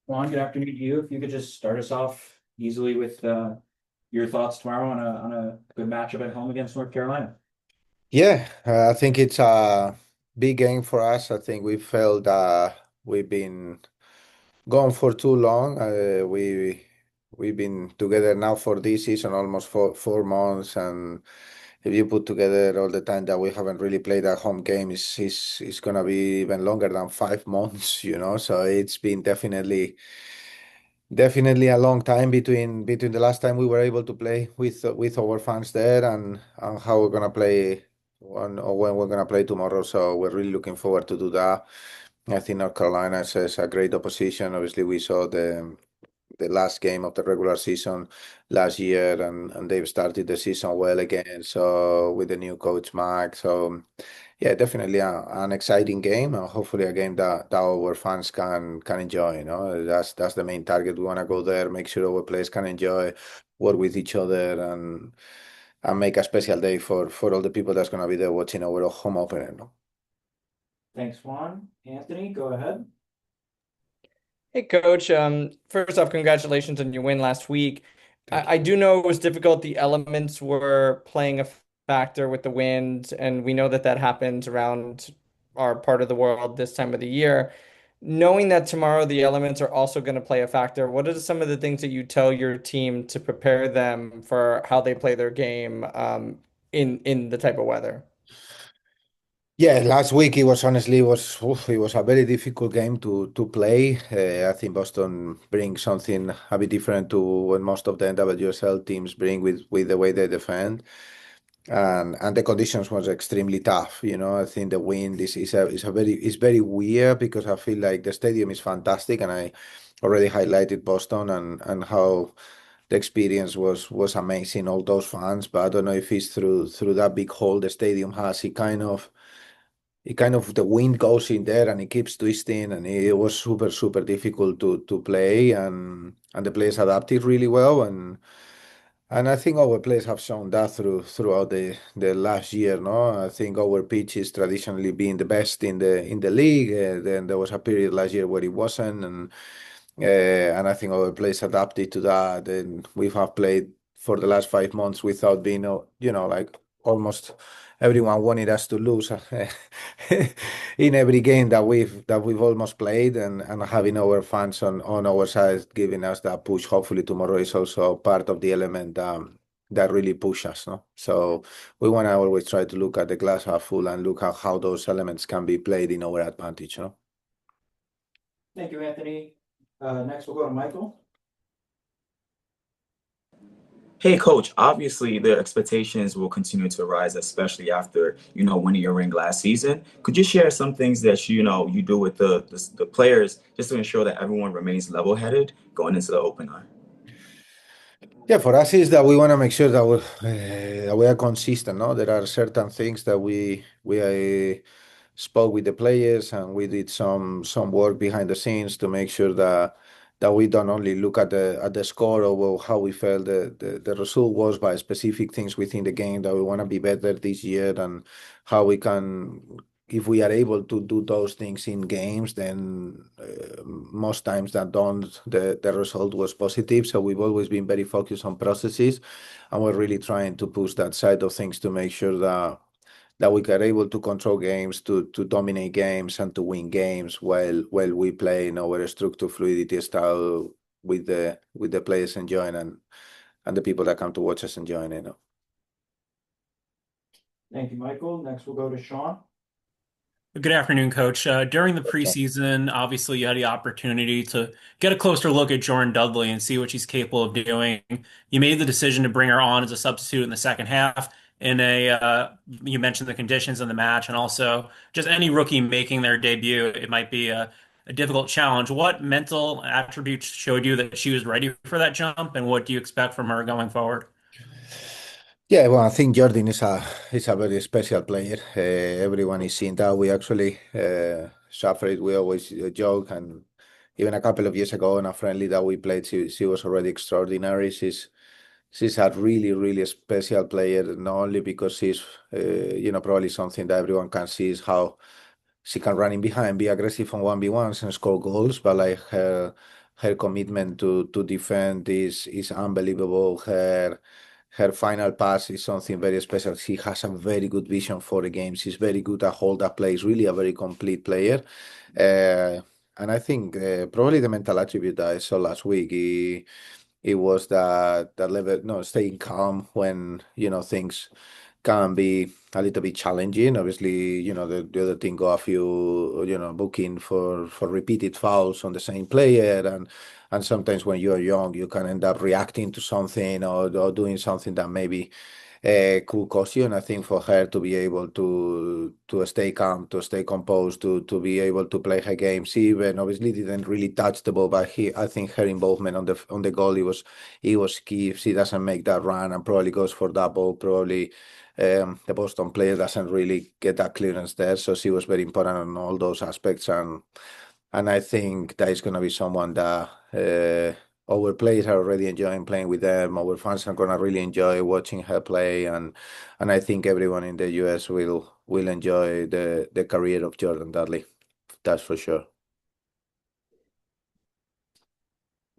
Juan, good afternoon to you. If you could just start us off easily with your thoughts tomorrow on a good matchup at home against North Carolina. Yeah, I think it's a big game for us. I think we felt we've been gone for too long. We've been together now for this season almost four months, and if you put together all the time that we haven't really played a home game, it's gonna be even longer than 5 months, you know. So it's been definitely a long time between the last time we were able to play with our fans there and how we're gonna play when we're gonna play tomorrow. So we're really looking forward to do that. I think North Carolina is a great opposition. Obviously, we saw the last game of the regular season last year, and they've started the season well again. So with the new coach Mac, so yeah, definitely an exciting game, and hopefully a game that our fans can enjoy. You know, that's the main target. We want to go there, make sure our players can enjoy, work with each other, and make a special day for all the people that's gonna be there watching our home opener. No? Thanks, Juan. Anthony, go ahead. Hey, Coach. First off, congratulations on your win last week. Thank you. I do know it was difficult. The elements were playing a factor with the wind, and we know that that happens around our part of the world this time of the year. Knowing that tomorrow the elements are also going to play a factor, what are some of the things that you tell your team to prepare them for how they play their game in the type of weather? Yeah, last week it was honestly it was a very difficult game to play. I think Boston brings something a bit different to what most of the NWSL teams bring with the way they defend, and the conditions was extremely tough. You know, I think the wind is very weird because I feel like the stadium is fantastic, and I already highlighted Boston and how the experience was amazing. All those fans, but I don't know if it's through that big hole the stadium has. It kind of the wind goes in there and it keeps twisting, and it was super difficult to play, and the players adapted really well, and I think our players have shown that throughout the last year. No, I think our pitch is traditionally being the best in the league. Then there was a period last year where it wasn't, and I think our players adapted to that. And we have played for the last 5 months without being, like almost everyone wanted us to lose in every game that we've almost played, and having our fans on our side giving us that push. Hopefully tomorrow is also part of the element that really push us. No, so we want to always try to look at the glass half full and look at how those elements can be played in our advantage. No. Thank you, Anthony. Next we'll go to Michael. Hey, coach, obviously the expectations will continue to rise, especially after, winning your ring last season. Could you share some things that, you do with the players just to ensure that everyone remains level-headed going into the opener? Yeah, for us is that we want to make sure that we are consistent. No, there are certain things that we spoke with the players, and we did some work behind the scenes to make sure that we don't only look at the score or how we felt the result was, by specific things within the game that we want to be better this year, and how we can, if we are able to do those things in games, then most times that don't, the result was positive. So we've always been very focused on processes, and we're really trying to push that side of things to make sure that we are able to control games, to dominate games, and to win games while we play in our structure fluidity style with the players enjoying, and the people that come to watch us enjoying it. Thank you, Michael. Next we'll go to Sean. Good afternoon, Coach. During the preseason, obviously you had the opportunity to get a closer look at Jordan Dudley and see what she's capable of doing. You made the decision to bring her on as a substitute in the second half. You mentioned the conditions in the match, and also just any rookie making their debut, it might be a difficult challenge. What mental attributes showed you that she was ready for that jump, and what do you expect from her going forward? Yeah, well, I think Jordan is a very special player. Everyone is seeing that. We actually suffered. We always joke, and even a couple of years ago in a friendly that we played, she was already extraordinary. She's a really special player, not only because she's probably something that everyone can see is how she can run in behind, be aggressive on 1v1s and score goals, but like her commitment to defend is unbelievable. Her final pass is something very special. She has a very good vision for the game. She's very good at hold up plays. Really a very complete player. And I think probably the mental attribute that I saw last week, it was that level, no, staying calm when things can be a little bit challenging. Obviously, the other thing got a few, booking for repeated fouls on the same player, and sometimes when you're young, you can end up reacting to something or doing something that maybe could cost you. And I think for her to be able to stay calm, to stay composed, to be able to play her game, she even obviously didn't really touch the ball, but I think her involvement on the goal, it was key. If she doesn't make that run and probably goes for that ball, probably the Boston player doesn't really get that clearance there. So she was very important on all those aspects, and I think that is going to be someone that our players are already enjoying playing with them. Our fans are going to really enjoy watching her play, and I think everyone in the US will enjoy the career of Jordan Dudley. That's for sure.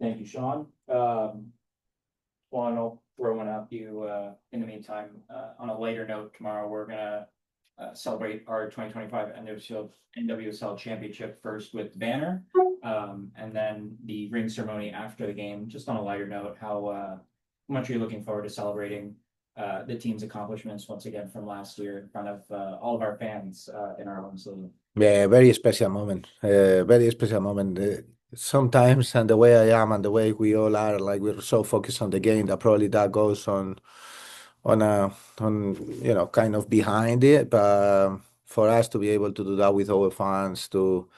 Thank you, Sean. Juan, I'll throw one out to you. In the meantime, on a lighter note, tomorrow we're gonna celebrate our 2025 NWSL Championship first with banner, and then the ring ceremony after the game. Just on a lighter note, how much are you looking forward to celebrating the team's accomplishments once again from last year in front of all of our fans in our home stadium? Yeah, very special moment. Very special moment. Sometimes, and the way I am, and the way we all are, like we're so focused on the game that probably that goes on kind of behind it. But for us to be able to do that with our fans, to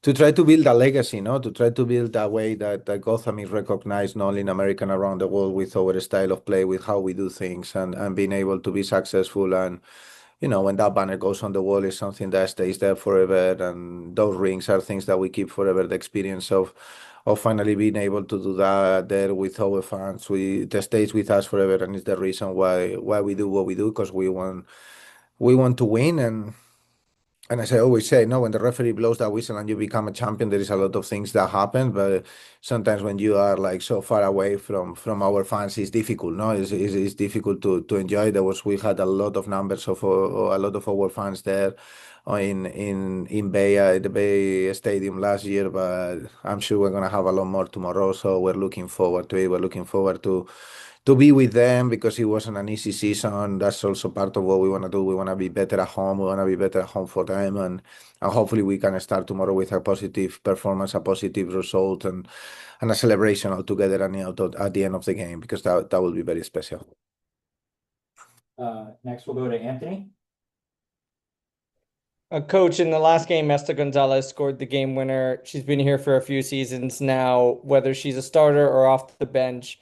try to build a legacy, to try to build a way that Gotham is recognized not only in America and around the world with our style of play, with how we do things, and being able to be successful. And when that banner goes on the wall, is something that stays there forever, and those rings are things that we keep forever. The experience of finally being able to do that there with our fans, that stays with us forever, and it's the reason why we do what we do, because we want to win. And as I always say, no, when the referee blows that whistle and you become a champion, there is a lot of things that happen. But sometimes when you are like so far away from our fans, it's difficult. No, it's difficult to enjoy. We had a lot of numbers of a lot of our fans there in Bay at the Bay Stadium last year, but I'm sure we're gonna have a lot more tomorrow. So we're looking forward to it. We're looking forward to be with them, because it wasn't an easy season. That's also part of what we want to do. We want to be better at home. We want to be better at home for them, and hopefully we can start tomorrow with a positive performance, a positive result, and a celebration all together at the end of the game, because that will be very special. Next, we'll go to Anthony. Coach, in the last game, Esther Gonzalez scored the game winner. She's been here for a few seasons now. Whether she's a starter or off the bench,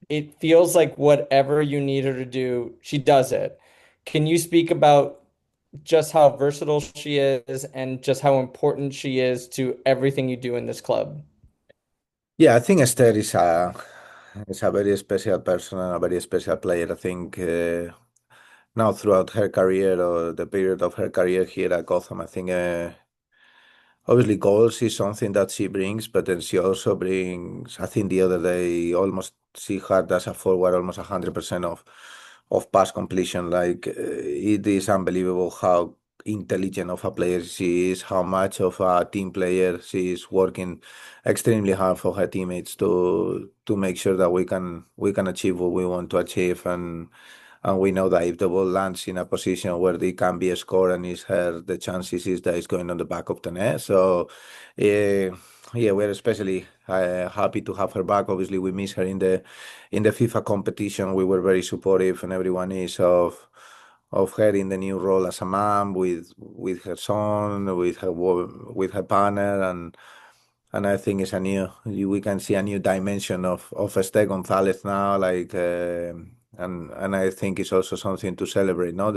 it feels like whatever you need her to do, she does it. Can you speak about just how versatile she is and just how important she is to everything you do in this club? Yeah, I think Esther is a very special person and a very special player. I think now throughout her career, or the period of her career here at Gotham, I think obviously goals is something that she brings, but then she also brings, I think the other day, almost she had as a forward almost 100% of pass completion. Like it is unbelievable how intelligent of a player she is, how much of a team player she is, working extremely hard for her teammates to make sure that we can achieve what we want to achieve. And we know that if the ball lands in a position where it can be a score and is her, the chances is that it's going on the back of the net. So, yeah, we're especially happy to have her back. Obviously, we miss her in the FIFA competition. We were very supportive, and everyone is of her in the new role as a mom with her son, with her partner, and I think it's we can see a new dimension of Esther Gonzalez now, like, and I think it's also something to celebrate, no?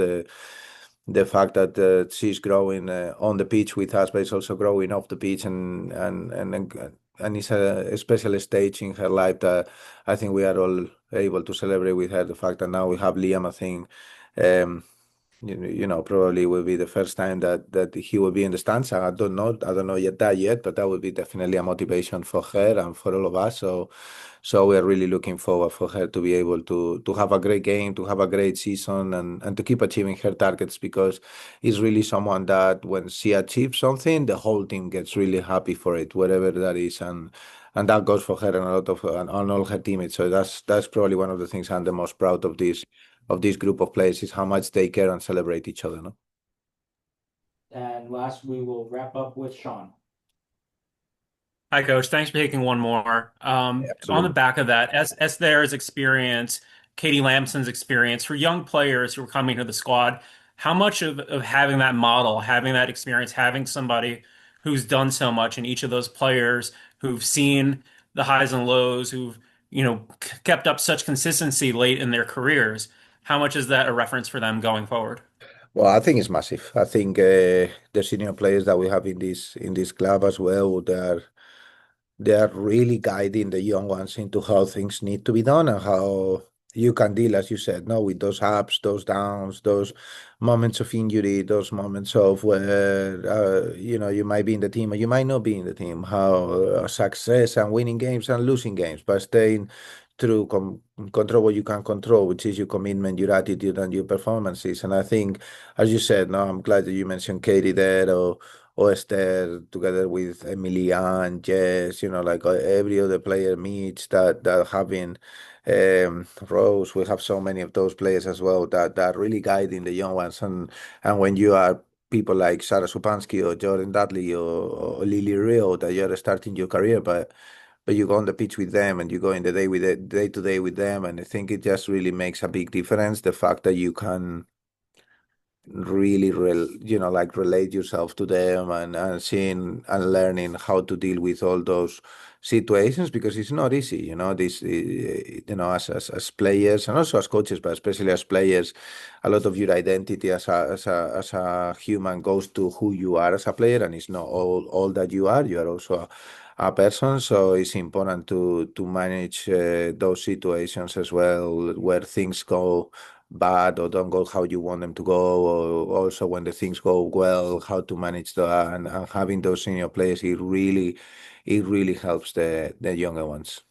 The fact that she's growing on the pitch with us, but it's also growing off the pitch, and it's a special stage in her life that I think we are all able to celebrate with her. The fact that now we have Liam, I think, Probably will be the first time that he will be in the stands. I don't know yet, but that will be definitely a motivation for her and for all of us. So we are really looking forward for her to be able to have a great game, to have a great season, and to keep achieving her targets, because it's really someone that when she achieves something, the whole team gets really happy for it, whatever that is, and that goes for her and a lot of and all her teammates. So that's probably one of the things I'm the most proud of this group of players, is how much they care and celebrate each other. No? And last, we will wrap up with Sean. Hi, Coach. Thanks for taking one more. On the Absolutely. back of that, as there's experience, Katie Lamson's experience for young players who are coming to the squad, how much of having that model, having that experience, having somebody who's done so much, and each of those players who've seen the highs and lows, who've kept up such consistency late in their careers, how much is that a reference for them going forward? Well, I think it's massive. I think the senior players that we have in this club as well, they are really guiding the young ones into how things need to be done and how you can deal, as you said, no, with those ups, those downs, those moments of injury, those moments of where you might be in the team or you might not be in the team. How success and winning games and losing games, but staying true, control what you can control, which is your commitment, your attitude, and your performances. And I think, as you said, no, I'm glad that you mentioned Katie there, or Esther, together with Emilia and Jess, like every other player, Mitch, that have been, Rose. We have so many of those players as well that are really guiding the young ones. And when you are people like Sarah Supansky or Jordan Dudley or Lily Rio, that you're starting your career, but you go on the pitch with them and you go in the day to day with them, and I think it just really makes a big difference. The fact that you can really like relate yourself to them, and seeing and learning how to deal with all those situations, because it's not easy, this as players and also as coaches, but especially as players, a lot of your identity as a human goes to who you are as a player, and it's not all that you are also a person. So it's important to manage those situations as well, where things go bad or don't go how you want them to go, or also when the things go well, how to manage that, and having those senior players, it really helps the younger ones.